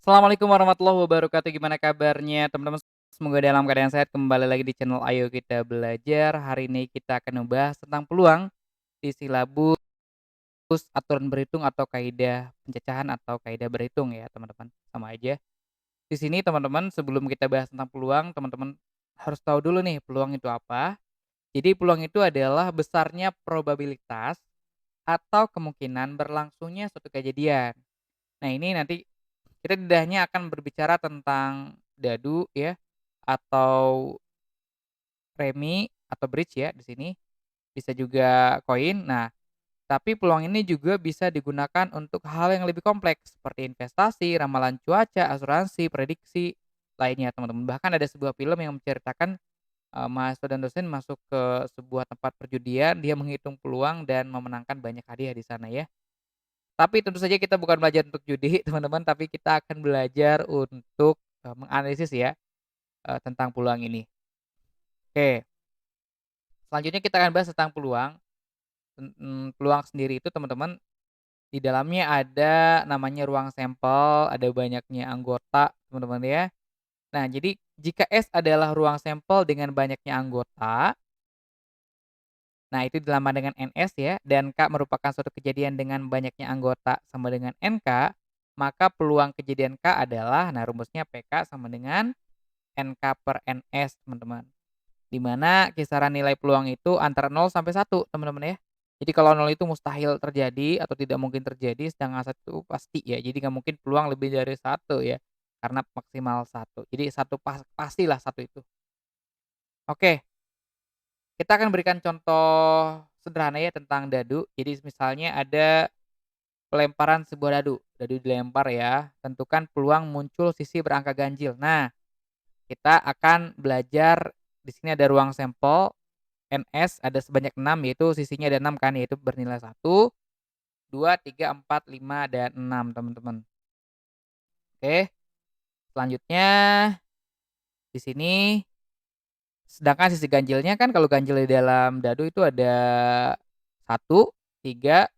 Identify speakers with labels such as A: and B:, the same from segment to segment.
A: Assalamualaikum warahmatullahi wabarakatuh. Gimana kabarnya teman-teman? Semoga dalam keadaan sehat. Kembali lagi di channel Ayo Kita Belajar. Hari ini kita akan membahas tentang peluang di silabus aturan berhitung atau kaidah pencacahan atau kaidah berhitung ya teman-teman. Sama aja. Di sini teman-teman sebelum kita bahas tentang peluang, teman-teman harus tahu dulu nih peluang itu apa. Jadi peluang itu adalah besarnya probabilitas atau kemungkinan berlangsungnya suatu kejadian. Nah ini nanti kita tidak hanya akan berbicara tentang dadu ya, atau remi atau bridge ya di sini, bisa juga koin. Nah, tapi peluang ini juga bisa digunakan untuk hal yang lebih kompleks seperti investasi, ramalan cuaca, asuransi, prediksi lainnya teman-teman. Bahkan ada sebuah film yang menceritakan, mahasiswa dan dosen masuk ke sebuah tempat perjudian, dia menghitung peluang dan memenangkan banyak hadiah di sana ya. Tapi tentu saja kita bukan belajar untuk judi teman-teman, tapi kita akan belajar untuk, menganalisis ya, tentang peluang ini. Oke, selanjutnya kita akan bahas tentang peluang. Peluang sendiri itu teman-teman, di dalamnya ada namanya ruang sampel, ada banyaknya anggota teman-teman ya. Nah jadi jika S adalah ruang sampel dengan banyaknya anggota, nah itu dilambang dengan NS ya, dan K merupakan suatu kejadian dengan banyaknya anggota sama dengan NK, maka peluang kejadian K adalah, nah rumusnya PK sama dengan NK per NS teman-teman. Di mana kisaran nilai peluang itu antara 0 sampai 1 teman-teman ya. Jadi kalau 0 itu mustahil terjadi atau tidak mungkin terjadi, sedangkan 1 pasti ya. Jadi nggak mungkin peluang lebih dari 1 ya, karena maksimal 1. Jadi 1 pastilah 1 itu. Oke, kita akan berikan contoh sederhana ya tentang dadu. Jadi misalnya ada pelemparan sebuah dadu, dadu dilempar ya, tentukan peluang muncul sisi berangka ganjil. Nah, kita akan belajar di sini ada ruang sampel NS ada sebanyak 6 yaitu sisinya ada 6 kan yaitu bernilai 1, 2, 3, 4, 5 dan 6 teman-teman. Oke, selanjutnya di sini sedangkan sisi ganjilnya kan kalau ganjil di dalam dadu itu ada 1, 3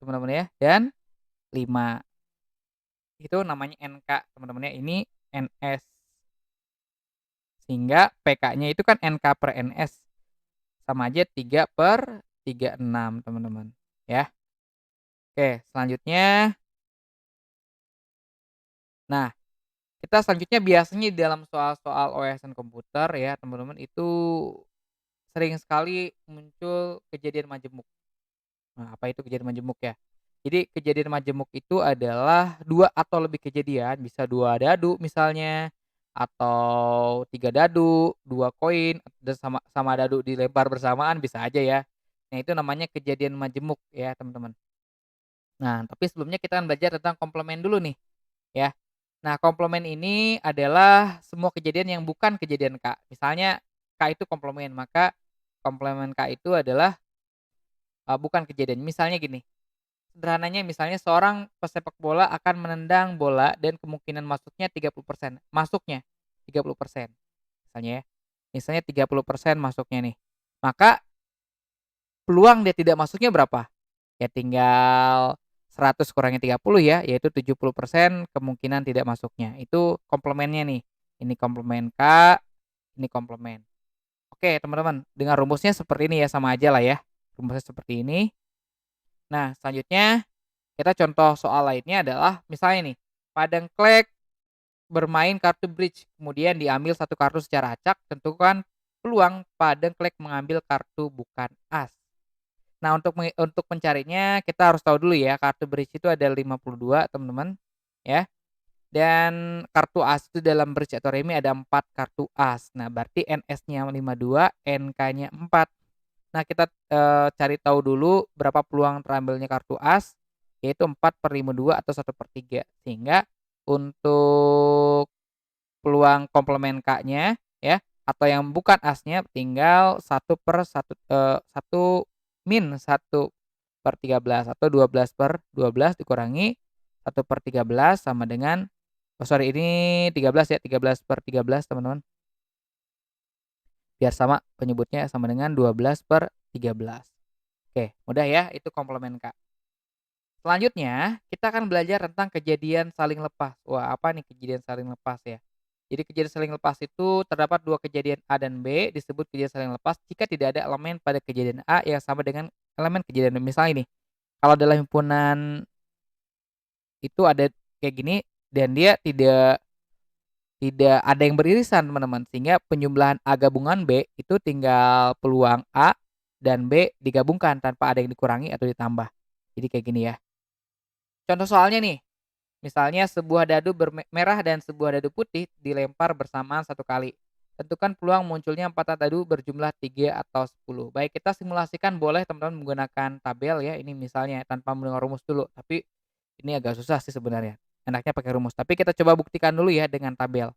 A: teman-teman ya dan 5. Itu namanya NK teman-teman ya, ini NS. Sehingga PK-nya itu kan NK per NS sama aja 3/36 teman-teman ya. Oke, selanjutnya nah kita selanjutnya biasanya di dalam soal-soal OSN komputer ya teman-teman itu sering sekali muncul kejadian majemuk. Nah apa itu kejadian majemuk ya? Jadi kejadian majemuk itu adalah 2 atau lebih kejadian, bisa 2 dadu misalnya, atau 3 dadu, 2 koin, dan sama dadu dilempar bersamaan bisa aja ya. Nah itu namanya kejadian majemuk ya teman-teman. Nah tapi sebelumnya kita akan belajar tentang komplement dulu nih ya. Nah, komplement ini adalah semua kejadian yang bukan kejadian K. Misalnya K itu komplement, maka komplement K itu adalah, bukan kejadian. Misalnya gini, sederhananya misalnya seorang pesepak bola akan menendang bola dan kemungkinan masuknya 30%, masuknya 30% misalnya ya. Misalnya 30% masuknya nih. Maka peluang dia tidak masuknya berapa? Ya tinggal 100 kurangi 30 ya, yaitu 70% kemungkinan tidak masuknya. Itu komplemennya nih. Ini komplemen K, ini komplemen. Oke, teman-teman, dengan rumusnya seperti ini ya, sama aja lah ya. Rumusnya seperti ini. Nah, selanjutnya kita contoh soal lainnya adalah misalnya nih, Padang Klek bermain kartu bridge, kemudian diambil satu kartu secara acak, tentukan peluang Padang Klek mengambil kartu bukan as. Nah, untuk mencarinya kita harus tahu dulu ya, kartu bridge itu ada 52 teman-teman, ya. Dan kartu as itu dalam bridge atau remi ada 4 kartu as. Nah, berarti NS-nya 52, NK-nya 4. Nah, kita, cari tahu dulu berapa peluang terambilnya kartu as, yaitu 4/52 atau 1/3. Sehingga untuk peluang komplement K-nya ya, atau yang bukan asnya tinggal 1/1 atau 12/12 dikurangi 1/13 sama dengan oh sorry ini 13 ya, 13/13 teman-teman. Biar sama penyebutnya sama dengan 12/13. Oke, mudah ya, itu komplement K. Selanjutnya, kita akan belajar tentang kejadian saling lepas. Wah, apa nih kejadian saling lepas ya? Jadi kejadian saling lepas itu terdapat dua kejadian A dan B disebut kejadian saling lepas jika tidak ada elemen pada kejadian A yang sama dengan elemen kejadian B. Misalnya nih, kalau dalam himpunan itu ada kayak gini dan dia tidak tidak ada yang beririsan teman-teman, sehingga penjumlahan A gabungan B itu tinggal peluang A dan B digabungkan tanpa ada yang dikurangi atau ditambah. Jadi kayak gini ya. Contoh soalnya nih, misalnya sebuah dadu merah dan sebuah dadu putih dilempar bersamaan satu kali. Tentukan peluang munculnya 4 dadu berjumlah 3 atau 10. Baik, kita simulasikan boleh teman-teman menggunakan tabel ya. Ini misalnya tanpa mendengar rumus dulu, tapi ini agak susah sih sebenarnya. Enaknya pakai rumus, tapi kita coba buktikan dulu ya dengan tabel.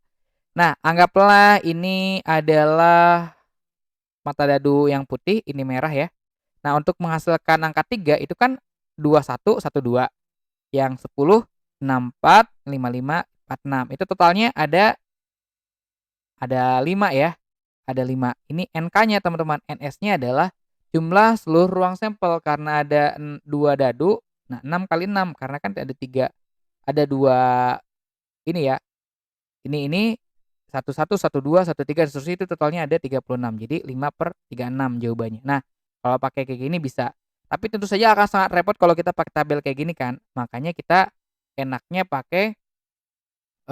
A: Nah, anggaplah ini adalah mata dadu yang putih, ini merah ya. Nah, untuk menghasilkan angka 3 itu kan 21, 12. Yang 10, 64, 55, 46. Itu totalnya ada 5 ya, ada 5. Ini NK-nya teman-teman, NS-nya adalah jumlah seluruh ruang sampel karena ada 2 dadu, nah 6 kali 6 karena kan ada 3, ada 2 ini ya, ini 11, 12, 13 seterusnya itu totalnya ada 36. Jadi 5/36 jawabannya. Nah, kalau pakai kayak gini bisa, tapi tentu saja akan sangat repot kalau kita pakai tabel kayak gini kan. Makanya kita enaknya pakai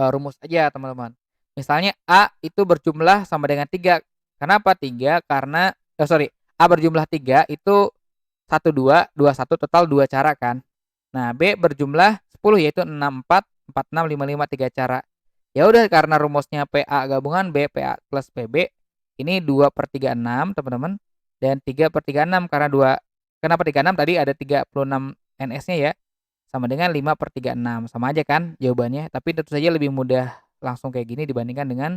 A: rumus aja teman-teman. Misalnya A itu berjumlah sama dengan 3. Kenapa 3? Karena A berjumlah 3 itu 1, 2, 21 total 2 cara kan. Nah, B berjumlah 10 yaitu 64, 46, 55 3 cara. Ya udah karena rumusnya PA gabungan B, PA plus PB ini 2/36 teman-teman dan 3/36 karena 2 kenapa 36 tadi ada 36 NS-nya ya. Sama dengan 5/36 sama aja kan jawabannya, tapi tentu saja lebih mudah langsung kayak gini dibandingkan dengan,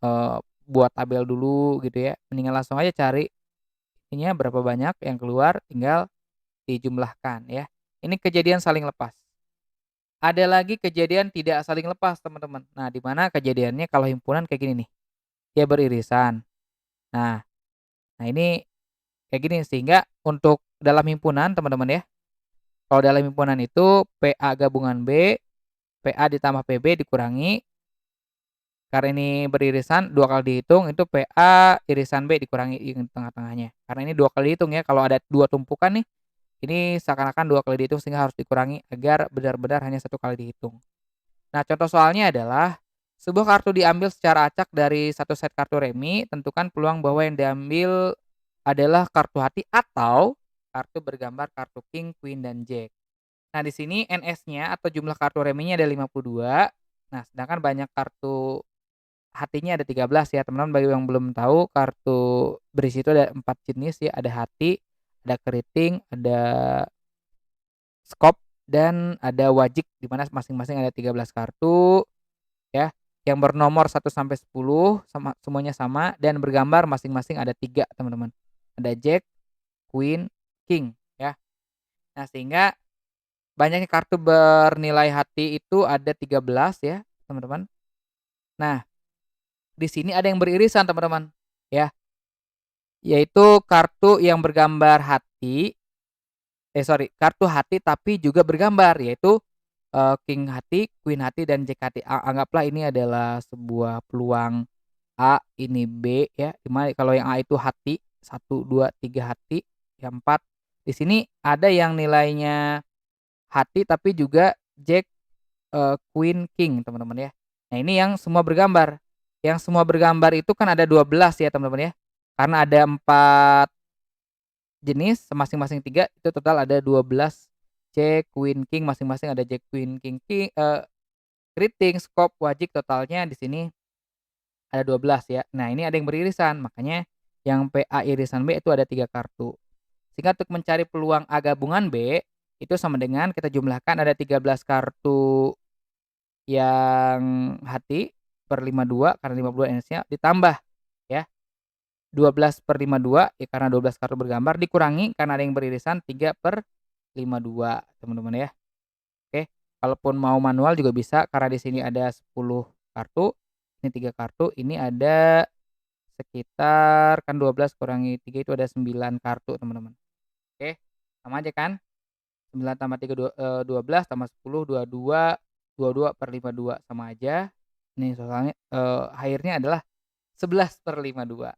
A: eee, buat tabel dulu gitu ya. Mendingan langsung aja cari ininya berapa banyak yang keluar tinggal dijumlahkan ya. Ini kejadian saling lepas. Ada lagi kejadian tidak saling lepas teman-teman. Nah, di mana kejadiannya kalau himpunan kayak gini nih, dia beririsan. Nah nah ini kayak gini sehingga untuk dalam himpunan teman-teman ya, kalau dalam himpunan itu PA gabungan B, PA ditambah PB dikurangi, karena ini beririsan 2 kali dihitung itu PA irisan B dikurangi yang tengah-tengahnya. Karena ini 2 kali dihitung ya, kalau ada 2 tumpukan nih, ini seakan-akan 2 kali dihitung sehingga harus dikurangi agar benar-benar hanya 1 kali dihitung. Nah, contoh soalnya adalah sebuah kartu diambil secara acak dari satu set kartu remi, tentukan peluang bahwa yang diambil adalah kartu hati atau kartu bergambar kartu king, queen, dan jack. Nah, di sini NS-nya atau jumlah kartu reminya ada 52. Nah, sedangkan banyak kartu hatinya ada 13 ya, teman-teman. Bagi yang belum tahu, kartu berisi itu ada 4 jenis ya, ada hati, ada keriting, ada skop, dan ada wajik di mana masing-masing ada 13 kartu ya, yang bernomor 1 sampai 10 sama semuanya sama dan bergambar masing-masing ada 3 teman-teman. Ada jack, queen, king ya. Nah, sehingga banyaknya kartu bernilai hati itu ada 13 ya, teman-teman. Nah, di sini ada yang beririsan teman-teman, ya, yaitu kartu yang bergambar hati kartu hati tapi juga bergambar yaitu, king hati, queen hati, dan jack hati. Anggaplah ini adalah sebuah peluang A, ini B ya, di mana kalau yang A itu hati, 1, 2, 3 hati, yang 4 di sini ada yang nilainya hati tapi juga jack, queen, king teman-teman ya. Nah, ini yang semua bergambar. Yang semua bergambar itu kan ada 12 ya teman-teman ya. Karena ada 4 jenis masing-masing 3 itu total ada 12 jack, queen, king masing-masing ada jack, queen, keriting, skop, wajik totalnya di sini ada 12 ya. Nah, ini ada yang beririsan makanya yang PA irisan B itu ada 3 kartu. Sehingga untuk mencari peluang A gabungan B itu sama dengan kita jumlahkan ada 13 kartu yang hati per 52 karena 52 NS-nya ditambah ya 12/52 ya karena 12 kartu bergambar dikurangi karena ada yang beririsan 3/52 teman-teman ya. Oke, kalaupun mau manual juga bisa karena di sini ada 10 kartu, ini 3 kartu, ini ada sekitar kan 12 kurangi 3 itu ada 9 kartu teman-teman. Oke, sama aja kan? 9 tambah 3 12 tambah 10 22 sama aja. Nih soalnya, akhirnya adalah 11/52.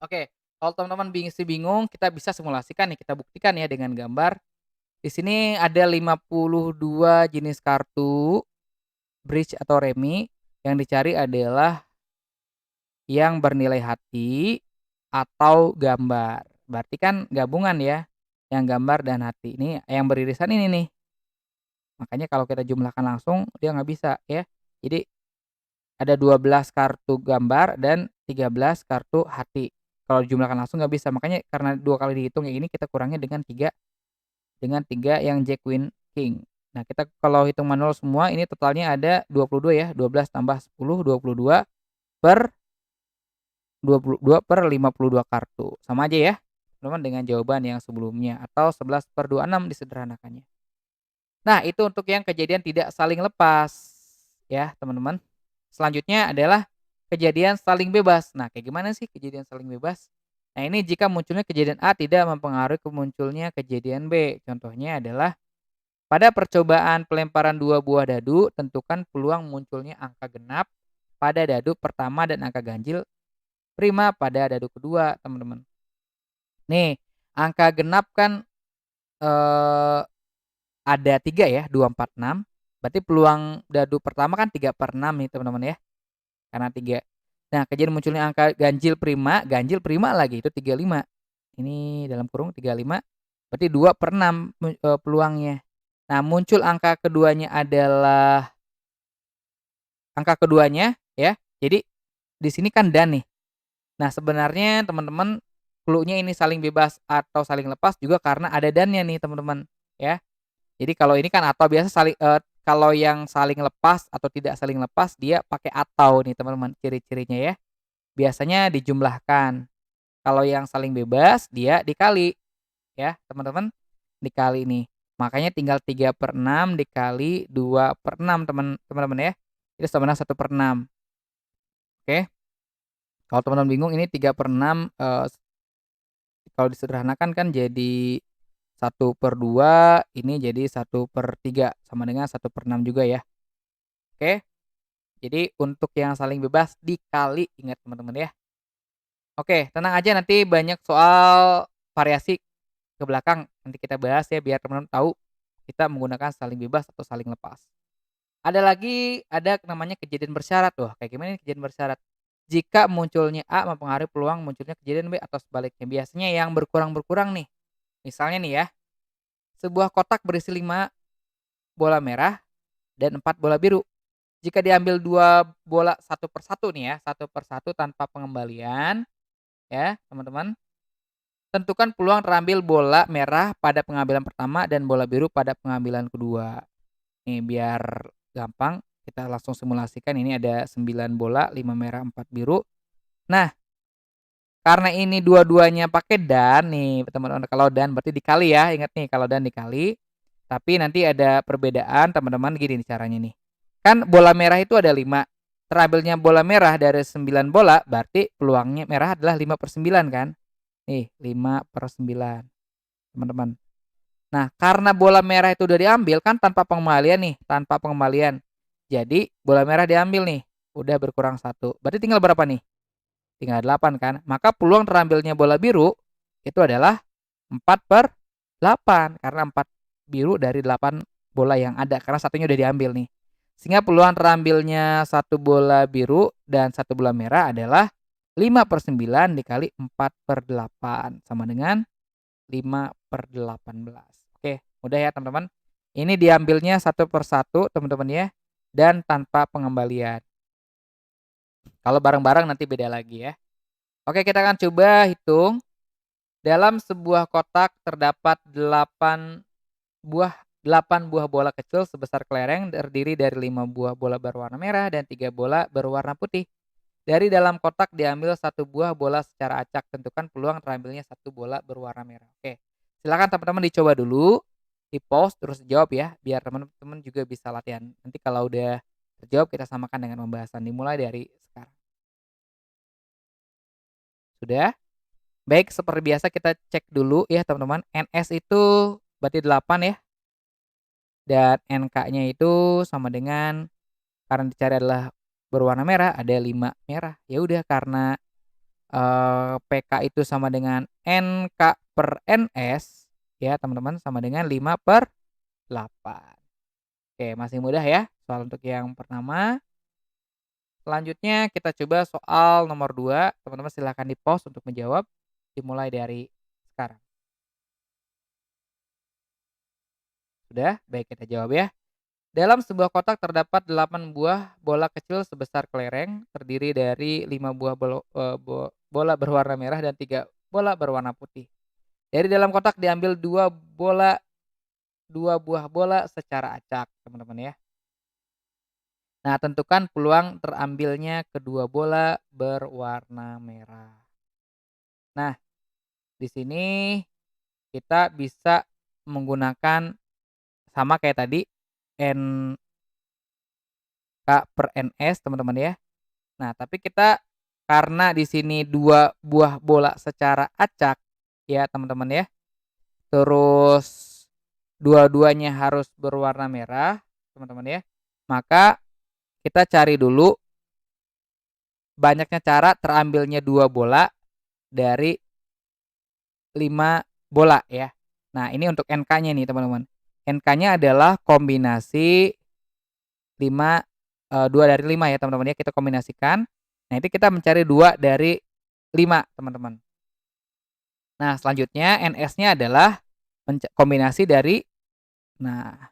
A: Oke, kalau teman-teman masih bingung, kita bisa simulasikan nih, kita buktikan ya dengan gambar. Di sini ada 52 jenis kartu bridge atau remi, yang dicari adalah yang bernilai hati atau gambar. Berarti kan gabungan ya, yang gambar dan hati. Ini yang beririsan ini nih. Makanya kalau kita jumlahkan langsung dia nggak bisa ya. Jadi ada 12 kartu gambar dan 13 kartu hati. Kalau dijumlahkan langsung nggak bisa. Makanya karena 2 kali dihitung yang ini kita kurangi dengan tiga yang Jack, Queen, King. Nah, kita kalau hitung manual semua ini totalnya ada 22 ya. 12 tambah 10, 22 per 52/52 kartu. Sama aja ya, teman-teman dengan jawaban yang sebelumnya atau 11/26 disederhanakannya. Nah, itu untuk yang kejadian tidak saling lepas ya, teman-teman. Selanjutnya adalah kejadian saling bebas. Nah, kayak gimana sih kejadian saling bebas? Nah, ini jika munculnya kejadian A tidak mempengaruhi kemunculnya kejadian B. Contohnya adalah pada percobaan pelemparan 2 buah dadu, tentukan peluang munculnya angka genap pada dadu pertama dan angka ganjil prima pada dadu kedua, teman-teman. Nih, angka genap kan, eee, ada 3 ya, 2, 4, 6. Berarti peluang dadu pertama kan 3/6 nih, teman-teman ya, karena 3. Nah, kejadian munculnya angka ganjil prima lagi itu 35. Ini dalam kurung 35, berarti 2/6 peluangnya. Nah, muncul angka keduanya ya, jadi di sini kan dan nih. Nah, sebenarnya teman-teman clue-nya ini saling bebas atau saling lepas juga karena ada dannya nih, teman-teman, ya. Jadi kalau ini kan atau biasa kalau yang saling lepas atau tidak saling lepas dia pakai atau nih, teman-teman, ciri-cirinya ya. Biasanya dijumlahkan. Kalau yang saling bebas dia dikali ya, teman-teman, dikali nih. Makanya tinggal 3/6 dikali 2/6 teman-teman ya. Itu sama dengan 1/6. Oke. Kalau teman-teman bingung ini 3/6, kalau disederhanakan kan jadi 1/2, ini jadi 1/3 sama dengan 1/6 juga ya. Oke, jadi untuk yang saling bebas dikali, ingat teman-teman ya. Oke, tenang aja nanti banyak soal variasi ke belakang nanti kita bahas ya biar teman-teman tahu kita menggunakan saling bebas atau saling lepas. Ada lagi ada namanya kejadian bersyarat. Wah, kayak gimana nih kejadian bersyarat? Jika munculnya A mempengaruhi peluang munculnya kejadian B atau sebaliknya. Biasanya yang berkurang-berkurang nih. Misalnya nih ya, sebuah kotak berisi 5 bola merah dan 4 bola biru. Jika diambil 2 bola satu per satu nih ya, satu per satu tanpa pengembalian ya, teman-teman. Tentukan peluang terambil bola merah pada pengambilan pertama dan bola biru pada pengambilan kedua. Nih biar gampang kita langsung simulasikan ini ada 9 bola, 5 merah, 4 biru. Nah, karena ini dua-duanya pakai dan nih teman-teman, kalau dan berarti dikali ya, ingat nih kalau dan dikali. Tapi nanti ada perbedaan teman-teman gini nih caranya nih. Kan bola merah itu ada 5, terambilnya bola merah dari 9 bola berarti peluangnya merah adalah 5/9 kan. Nih 5/9 teman-teman. Nah, karena bola merah itu udah diambil kan tanpa pengembalian nih, tanpa pengembalian. Jadi bola merah diambil nih, udah berkurang satu. Berarti tinggal berapa nih? Tinggal 8 kan. Maka peluang terambilnya bola biru itu adalah 4/8 karena 4 biru dari 8 bola yang ada karena satunya udah diambil nih. Sehingga peluang terambilnya satu bola biru dan satu bola merah adalah 5/9 dikali 4/8 sama dengan 5/18. Oke, mudah ya teman-teman. Ini diambilnya satu per satu teman-teman ya, dan tanpa pengembalian. Kalau bareng-bareng nanti beda lagi ya. Oke, kita akan coba hitung. Dalam sebuah kotak terdapat buah 8 buah bola kecil sebesar kelereng terdiri dari 5 buah bola berwarna merah dan 3 bola berwarna putih. Dari dalam kotak diambil satu buah bola secara acak. Tentukan peluang terambilnya satu bola berwarna merah. Oke, silakan teman-teman dicoba dulu, di-pause terus jawab ya, biar teman-teman juga bisa latihan. Nanti kalau udah terjawab kita samakan dengan pembahasan. Dimulai dari sekarang. Sudah? Baik, seperti biasa kita cek dulu ya teman-teman. NS itu berarti 8 ya, dan NK-nya itu sama dengan karena dicari adalah berwarna merah, ada 5 merah. Ya udah karena, PK itu sama dengan NK/NS ya teman-teman, sama dengan 5/8. Oke, masih mudah ya soal untuk yang pertama. Selanjutnya kita coba soal nomor 2, teman-teman silahkan di-pause untuk menjawab, dimulai dari sekarang. Sudah? Baik, kita jawab ya. Dalam sebuah kotak terdapat 8 buah bola kecil sebesar kelereng, terdiri dari 5 buah bola berwarna merah dan 3 bola berwarna putih. Dari dalam kotak diambil 2 buah bola secara acak, teman-teman ya. Nah, tentukan peluang terambilnya kedua bola berwarna merah. Nah, di sini kita bisa menggunakan sama kayak tadi NK/NS teman-teman ya. Nah, tapi kita karena di sini 2 buah bola secara acak ya teman-teman ya, terus dua-duanya harus berwarna merah teman-teman ya, maka kita cari dulu banyaknya cara terambilnya 2 bola dari 5 bola ya. Nah, ini untuk NK-nya nih teman-teman. NK-nya adalah kombinasi 5, 2 dari 5 ya teman-teman ya, kita kombinasikan. Nah, itu kita mencari 2 dari 5 teman-teman. Nah, selanjutnya NS-nya adalah kombinasi dari nah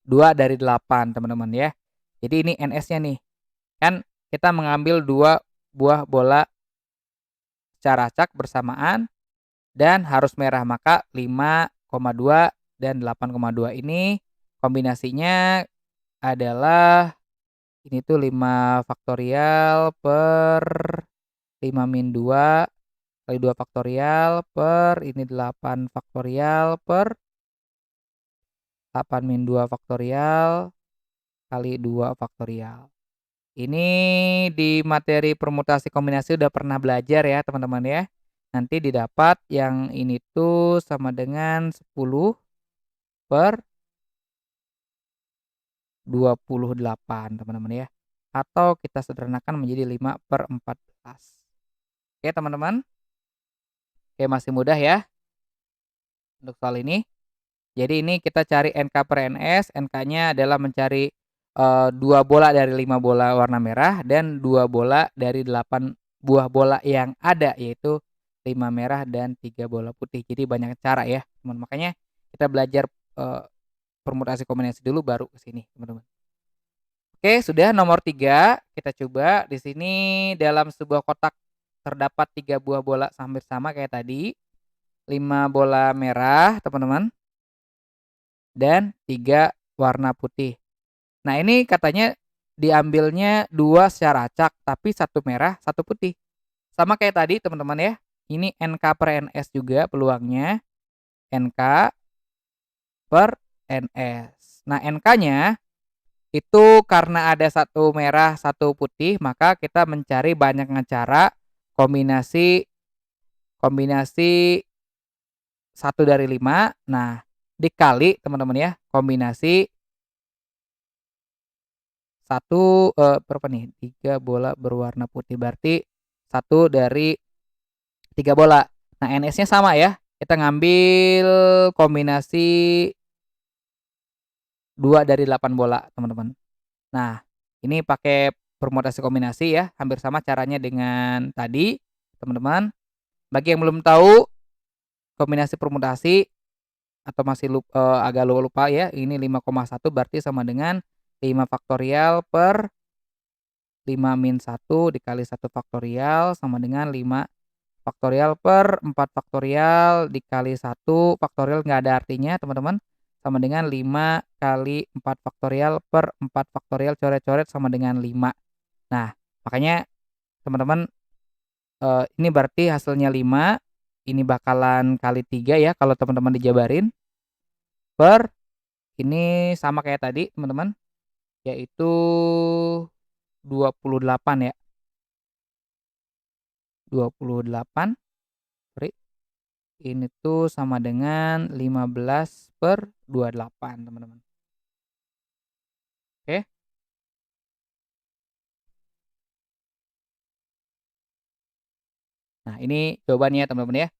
A: 2 dari 8 teman-teman ya. Jadi ini NS-nya nih, kan kita mengambil 2 buah bola secara acak bersamaan dan harus merah, maka 5,2 dan 8,2 ini kombinasinya adalah ini tuh 5 faktorial per 5 min 2 kali 2 faktorial per ini 8 faktorial per 8 min 2 faktorial kali 2 faktorial. Ini di materi permutasi kombinasi udah pernah belajar ya teman-teman ya. Nanti didapat yang ini tuh sama dengan 10 per 28 teman-teman ya. Atau kita sederhanakan menjadi 5/14. Oke teman-teman. Oke, masih mudah ya untuk soal ini. Jadi ini kita cari NK/NS, NK-nya adalah mencari, 2 bola dari 5 bola warna merah dan 2 bola dari 8 buah bola yang ada, yaitu 5 merah dan 3 bola putih. Jadi banyak cara ya, teman. Makanya kita belajar, permutasi kombinasi dulu baru ke sini, teman-teman. Oke, sudah nomor 3 kita coba. Di sini dalam sebuah kotak terdapat 3 buah bola hampir sama kayak tadi, 5 bola merah, teman-teman, dan 3 warna putih. Nah, ini katanya diambilnya 2 secara acak, tapi satu merah, satu putih. Sama kayak tadi teman-teman ya, ini NK/NS juga peluangnya, NK/NS. Nah, NK-nya itu karena ada satu merah, satu putih, maka kita mencari banyaknya cara kombinasi kombinasi 1/5. Nah, dikali teman-teman ya, kombinasi berapa nih, 3 bola berwarna putih, berarti 1/3 bola. Nah, NS-nya sama ya, kita ngambil kombinasi 2/8 bola, teman-teman. Nah, ini pakai permutasi kombinasi ya, hampir sama caranya dengan tadi, teman-teman. Bagi yang belum tahu kombinasi permutasi atau masih agak lupa ya, ini 5,1 berarti sama dengan 5 faktorial per 5 min 1 dikali 1 faktorial sama dengan 5 faktorial per 4 faktorial dikali 1 faktorial nggak ada artinya teman-teman, sama dengan 5 kali 4 faktorial per 4 faktorial coret-coret sama dengan 5. Nah, makanya teman-teman, ini berarti hasilnya 5, ini bakalan kali 3 ya kalau teman-teman dijabarin, per ini sama kayak tadi teman-teman, yaitu 28 ya, 28 sorry, Ini tuh sama dengan 15/28 teman-teman. Oke. Nah ini jawabannya teman-teman ya.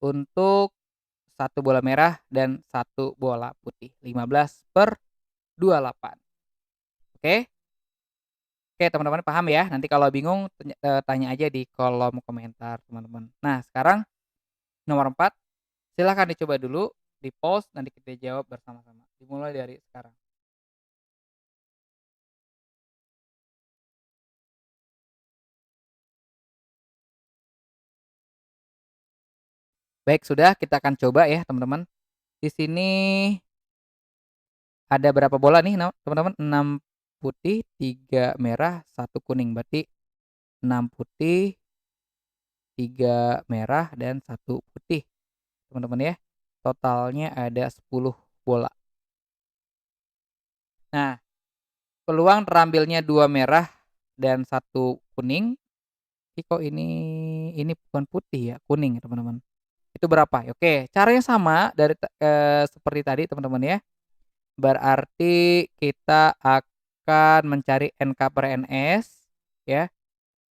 A: Untuk satu bola merah dan satu bola putih, 15/28. Oke? Oke teman-teman paham ya? Nanti kalau bingung tanya aja di kolom komentar teman-teman. Nah sekarang nomor 4, silahkan dicoba dulu, di-pause, nanti kita jawab bersama-sama. Dimulai dari sekarang. Baik sudah, kita akan coba ya teman-teman. Di sini ada berapa bola nih teman-teman? 6 putih, 3 merah, 1 kuning. Berarti 6 putih, 3 merah, dan 1 putih teman-teman ya. Totalnya ada 10 bola. Nah, peluang terambilnya 2 merah dan 1 kuning, kok ini bukan putih ya, kuning teman-teman. Itu berapa? Oke, caranya sama seperti tadi teman-teman ya. Berarti kita akan mencari NK/NS ya,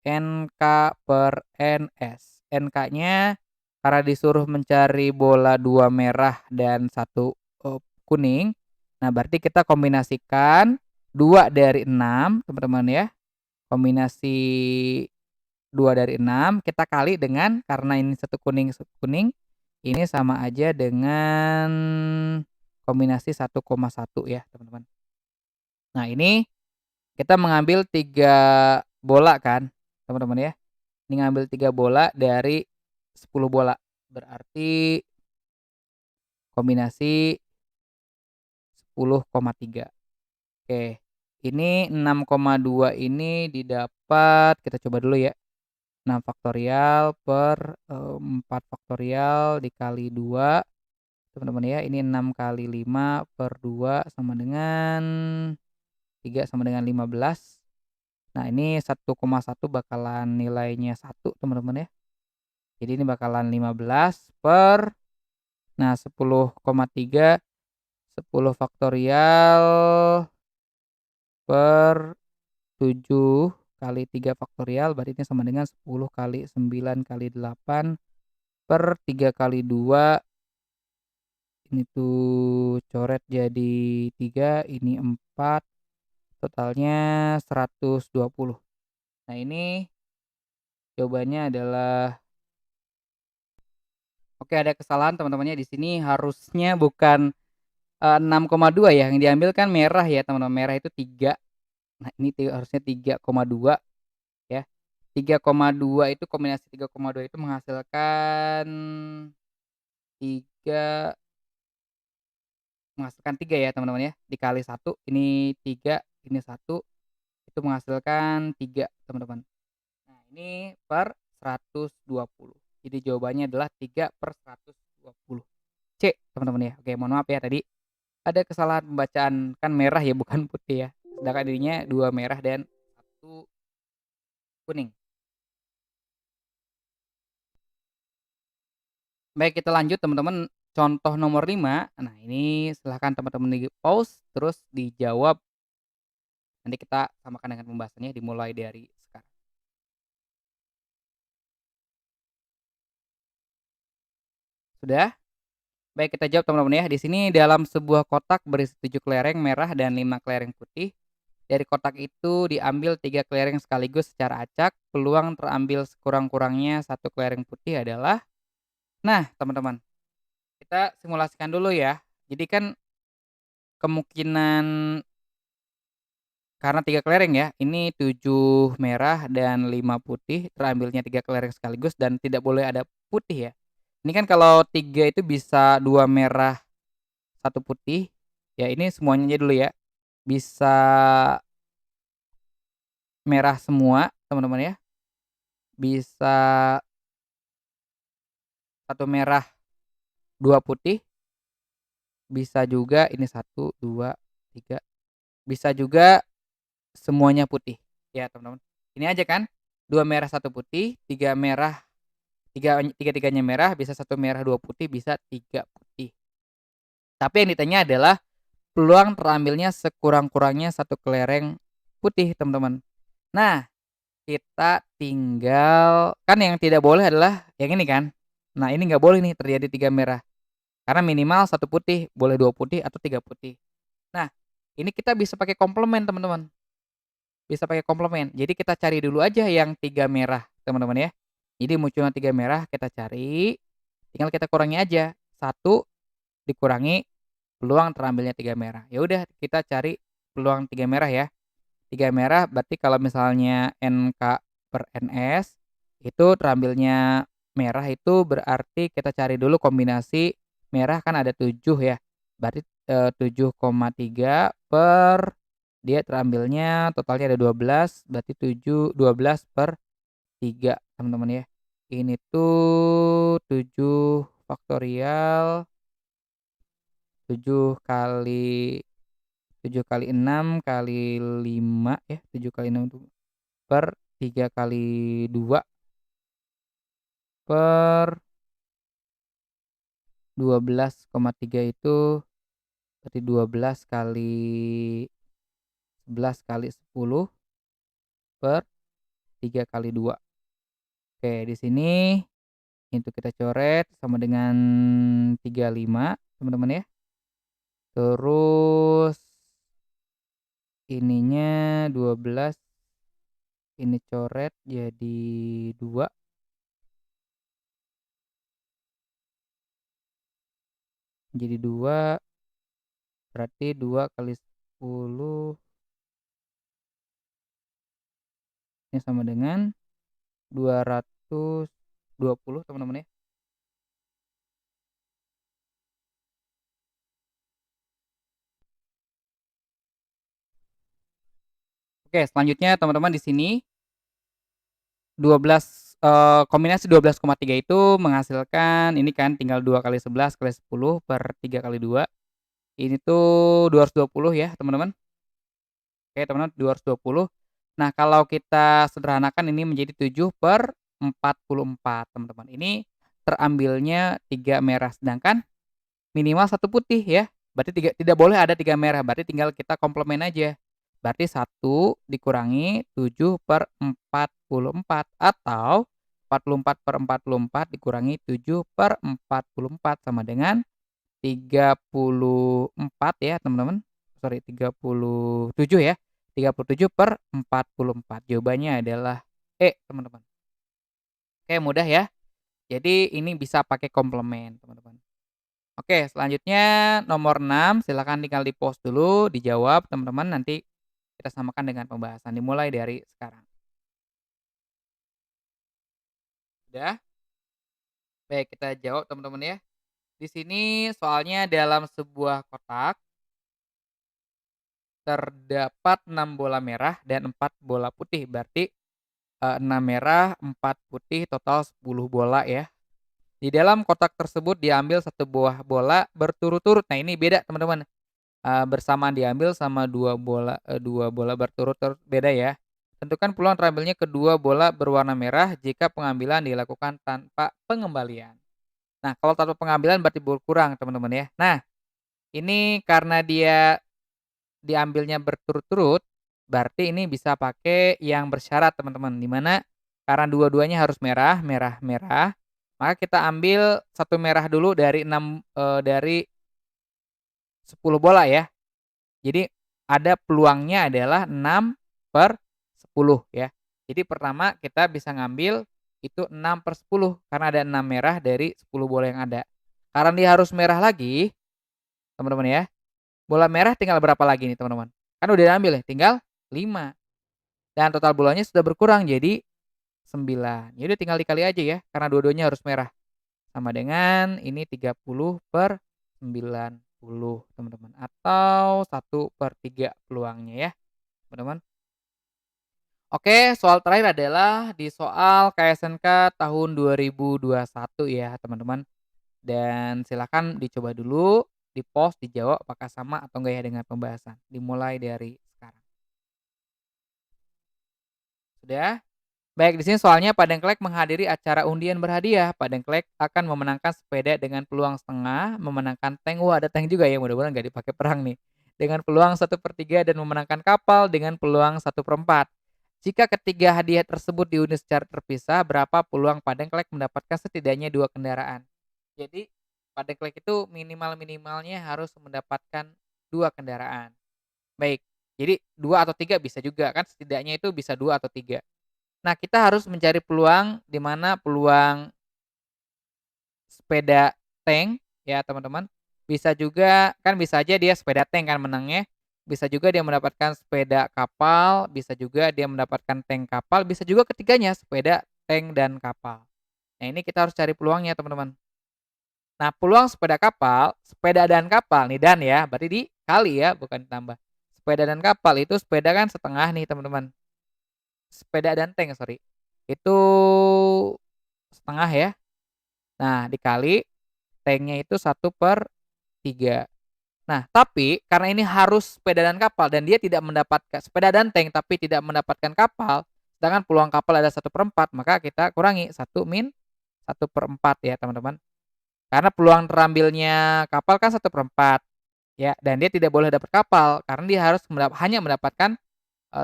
A: NK/NS. NK-nya karena disuruh mencari bola 2 merah dan 1 kuning, nah berarti kita kombinasikan 2 dari 6 teman-teman ya, kombinasi 2 dari 6 kita kali dengan, karena ini satu kuning, ini sama aja dengan kombinasi 1,1 ya teman-teman. Nah ini kita mengambil 3 bola kan teman-teman ya. Ini ngambil 3 bola dari 10 bola. Berarti kombinasi 10,3. Oke. Ini 6,2 ini didapat, kita coba dulu ya. 6 faktorial per 4 faktorial dikali 2 teman-teman ya. Ini 6 kali 5 per 2 sama dengan 3 sama dengan 15. Nah ini 1,1 bakalan nilainya 1 teman-teman ya. Jadi ini bakalan 15 per, nah 10,3, 10 faktorial per 7 kali 3 faktorial, berarti ini sama dengan 10 kali 9 kali 8 per 3 kali 2, ini tuh coret jadi 3, ini 4, totalnya 120. Nah ini jawabannya adalah, oke ada kesalahan teman-teman ya, di sini harusnya bukan 6,2 ya, yang diambil kan merah ya teman-teman, merah itu 3. Nah ini harusnya 3,2 ya. 3,2 itu kombinasi 3,2 itu menghasilkan 3, menghasilkan 3 ya teman-teman ya, dikali 1 ini 3, ini 1, itu menghasilkan 3 teman-teman. Nah ini per 120. Jadi jawabannya adalah 3/120. C teman-teman ya. Oke mohon maaf ya tadi ada kesalahan pembacaan, kan merah ya bukan putih ya. Sedangkan ininya 2 merah dan 1 kuning. Baik kita lanjut teman-teman, contoh nomor 5. Nah ini silahkan teman-teman di-pause terus dijawab, nanti kita samakan dengan pembahasannya dimulai dari sekarang. Sudah? Baik kita jawab teman-teman ya. Di sini dalam sebuah kotak berisi 7 kelereng merah dan 5 kelereng putih. Dari kotak itu diambil 3 kelereng sekaligus secara acak. Peluang terambil sekurang-kurangnya 1 kelereng putih adalah, nah teman-teman, kita simulasikan dulu ya. Jadi kan kemungkinan, karena 3 kelereng ya, ini 7 merah dan 5 putih, terambilnya 3 kelereng sekaligus dan tidak boleh ada putih ya. Ini kan kalau 3 itu bisa 2 merah, 1 putih, ya ini semuanya aja dulu ya. Bisa merah semua teman-teman ya, bisa 1 merah, 2 putih, bisa juga ini 1, 2, 3, bisa juga semuanya putih, ya teman-teman. Ini aja kan, 2 merah 1 putih, 3 merah tiga-tiganya merah, bisa satu merah, 2 putih, bisa 3 putih. Tapi yang ditanya adalah peluang terambilnya sekurang-kurangnya satu kelereng putih, teman-teman. Nah, kita tinggal kan yang tidak boleh adalah yang ini kan. Nah, ini nggak boleh nih terjadi 3 merah, karena minimal satu putih, boleh 2 putih atau 3 putih. Nah, ini kita bisa pakai komplement, teman-teman, bisa pakai komplement. Jadi kita cari dulu aja yang 3 merah, teman-teman ya. Jadi munculnya 3 merah kita cari, tinggal kita kurangi aja, satu dikurangi peluang terambilnya 3 merah. Ya udah kita cari peluang 3 merah ya. 3 merah berarti kalau misalnya NK/NS itu terambilnya merah itu berarti kita cari dulu kombinasi merah kan ada 7 ya. Berarti, 7,3 per dia terambilnya totalnya ada 12 berarti 12/3 teman-teman ya. Ini tuh 7 faktorial 7 kali 7 kali 6 kali 5 ya, 7 kali 6 itu per 3 kali 2 per 12,3 itu berarti 12 kali 11 kali 10 per 3 kali 2. Oke, di sini itu kita coret sama dengan 35 teman-teman ya. Terus ininya 12 ini coret jadi 2 jadi 2 berarti 2 kali 10 ini sama dengan 220 teman-teman ya. Oke, selanjutnya teman-teman di sini 12, kombinasi 12,3 itu menghasilkan ini kan tinggal 2 kali 11 kali 10 per 3 kali 2 ini tuh 220 ya teman-teman. Oke teman-teman 220. Nah kalau kita sederhanakan ini menjadi 7/44 teman-teman. Ini terambilnya 3 merah sedangkan minimal satu putih ya, berarti tidak boleh ada 3 merah, berarti tinggal kita komplement aja. Berarti satu dikurangi 7/44 atau 44/44 dikurangi 7/44 sama dengan 34 ya teman-teman, sorry 37 ya, 37/44. Jawabannya adalah E teman-teman. Oke mudah ya, jadi ini bisa pakai komplement teman-teman. Oke, selanjutnya nomor 6 silakan tinggal di-pause dulu, dijawab teman-teman, nanti kita samakan dengan pembahasan, dimulai dari sekarang. Udah? Baik, kita jawab teman-teman ya. Di sini soalnya dalam sebuah kotak terdapat 6 bola merah dan 4 bola putih, berarti, 6 merah, 4 putih, total 10 bola ya. Di dalam kotak tersebut diambil satu buah bola berturut-turut. Nah, ini beda teman-teman. Bersamaan diambil sama 2 bola berturut-turut beda ya. Tentukan peluang terambilnya kedua bola berwarna merah jika pengambilan dilakukan tanpa pengembalian. Nah, kalau tanpa pengambilan berarti berkurang teman-teman ya. Nah, ini karena dia diambilnya berturut-turut, berarti ini bisa pakai yang bersyarat teman-teman, di mana karena dua-duanya harus merah, merah, merah, maka kita ambil satu merah dulu dari 6 dari 10 bola ya. Jadi ada peluangnya adalah 6/10 ya. Jadi pertama kita bisa ngambil itu 6/10 karena ada 6 merah dari 10 bola yang ada. Karena dia harus merah lagi, teman-teman ya. Bola merah tinggal berapa lagi nih teman-teman? Kan udah diambil ya, tinggal 5 dan total bolanya sudah berkurang jadi 9. Ya udah tinggal dikali aja ya karena dua-duanya harus merah. Sama dengan ini 30/90 teman-teman atau 1/3 peluangnya ya, teman-teman. Oke, soal terakhir adalah di soal KSNK tahun 2021 ya, teman-teman. Dan silakan dicoba dulu, di-pause, dijawab apakah sama atau enggak ya dengan pembahasan. Dimulai dari sekarang. Sudah? Baik, di sini soalnya Pak Dengklek menghadiri acara undian berhadiah. Pak Dengklek akan memenangkan sepeda dengan peluang setengah, memenangkan tank, wah ada tank juga ya, mudah-mudahan nggak dipakai perang nih. Dengan peluang 1/3 dan memenangkan kapal dengan peluang 1/4. Jika ketiga hadiah tersebut diundi secara terpisah, berapa peluang Pak Dengklek mendapatkan setidaknya 2 kendaraan? Jadi, Pak Dengklek itu minimal-minimalnya harus mendapatkan 2 kendaraan. Baik, jadi 2 atau 3 bisa juga kan setidaknya itu bisa 2 atau 3. Nah, kita harus mencari peluang di mana peluang sepeda tank ya, teman-teman. Bisa juga kan bisa aja dia sepeda tank kan menangnya, bisa juga dia mendapatkan sepeda kapal, bisa juga dia mendapatkan tank kapal, bisa juga ketiganya sepeda, tank, dan kapal. Nah, ini kita harus cari peluangnya, teman-teman. Nah, peluang sepeda dan kapal nih dan ya, berarti dikali ya, bukan ditambah. Sepeda dan kapal itu sepeda kan setengah nih, teman-teman. Sepeda dan tank, sorry. Itu setengah ya. Nah, dikali tanknya itu 1/3. Nah, tapi karena ini harus sepeda dan kapal dan dia tidak mendapatkan sepeda dan tank tapi tidak mendapatkan kapal, sedangkan peluang kapal ada 1/4, maka kita kurangi 1 - 1/4 ya, teman-teman. Karena peluang terambilnya kapal kan 1/4 ya, dan dia tidak boleh dapat kapal karena dia harus hanya mendapatkan,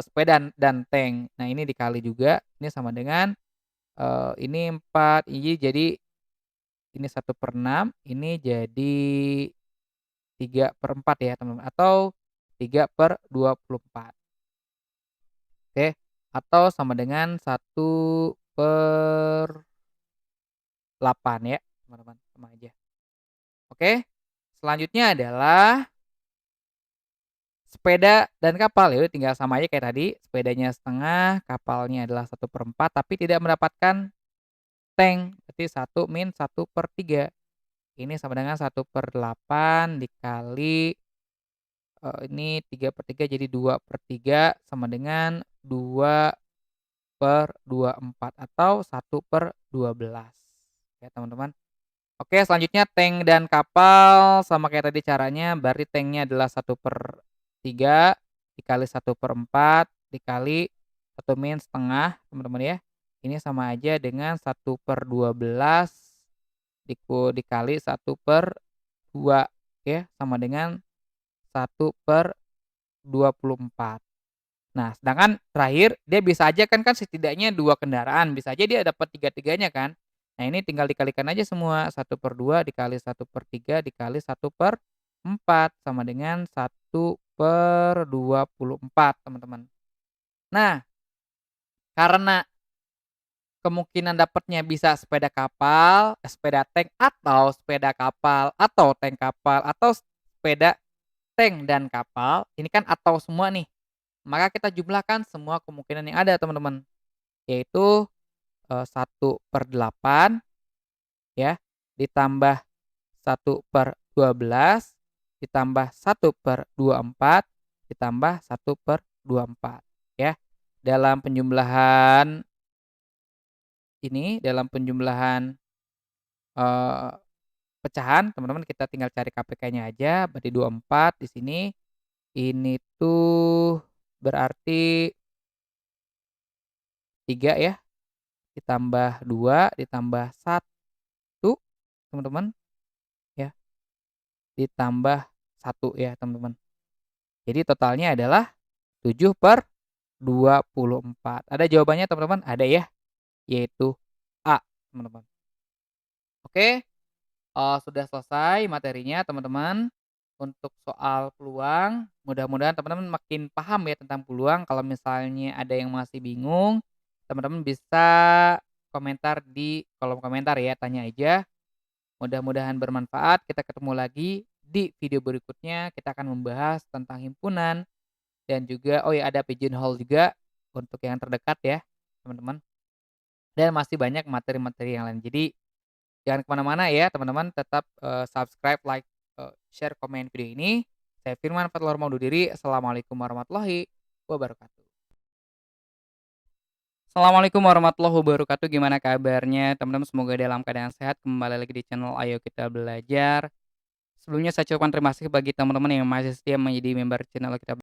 A: sepeda dan tank. Nah, ini dikali juga, ini sama dengan, ini 4, ini jadi ini 1/6, ini jadi 3/4 ya, teman-teman, atau 3/24. Oke, atau sama dengan 1/8 ya, teman-teman, sama aja. Oke, selanjutnya adalah sepeda dan kapal, ya udah tinggal sama aja kayak tadi, sepedanya setengah, kapalnya adalah 1/4 tapi tidak mendapatkan tank, berarti 1 - 1/3. Ini sama dengan 1/8 dikali ini 3/3 jadi 2/3 sama dengan 2/24 atau 1/12 ya, teman-teman. Oke, selanjutnya tank dan kapal sama kayak tadi caranya, berarti tanknya adalah 1/3 dikali 1/4 dikali 1 - 1/2, teman-teman ya. Ini sama aja dengan 1/12 dikali 1/2 ya, sama dengan 1/24. Nah, sedangkan terakhir dia bisa aja kan setidaknya 2 kendaraan, bisa aja dia dapat tiga-tiganya kan. Nah, ini tinggal dikalikan aja semua, 1/2 dikali 1/3 dikali 1/4 sama dengan 1/24, teman-teman. Nah, karena kemungkinan dapatnya bisa sepeda kapal, sepeda tank, atau sepeda kapal, atau tank kapal, atau sepeda tank dan kapal, ini kan atau semua nih, maka kita jumlahkan semua kemungkinan yang ada, teman-teman, yaitu 1/8 ya, ditambah 1/12, ditambah 1/24, ditambah 1/24 ya. Dalam penjumlahan dalam penjumlahan, eee, pecahan, teman-teman kita tinggal cari KPK-nya aja, berarti 24 di sini, ini tuh berarti 3 ya, ditambah 2 ditambah 1, teman-teman, ya, ditambah 1 ya, teman-teman. Jadi totalnya adalah 7/24. Ada jawabannya, teman-teman? Ada ya, yaitu A, teman-teman. Oke, sudah selesai materinya, teman-teman. Untuk soal peluang, mudah-mudahan teman-teman makin paham ya tentang peluang. Kalau misalnya ada yang masih bingung, teman-teman bisa komentar di kolom komentar ya, tanya aja. Mudah-mudahan bermanfaat. Kita ketemu lagi di video berikutnya. Kita akan membahas tentang himpunan dan juga oh ya ada pigeonhole juga untuk yang terdekat ya, teman-teman. Dan masih banyak materi-materi yang lain. Jadi jangan kemana mana ya, teman-teman. Tetap, subscribe, like, share, komen video ini. Saya Firman Fathurrahman undur diri. Assalamualaikum warahmatullahi wabarakatuh. Assalamualaikum warahmatullahi wabarakatuh. Gimana kabarnya teman-teman? Semoga dalam keadaan sehat. Kembali lagi di channel Ayo Kita Belajar. Sebelumnya saya ucapkan terima kasih bagi teman-teman yang masih setia menjadi member channel Kita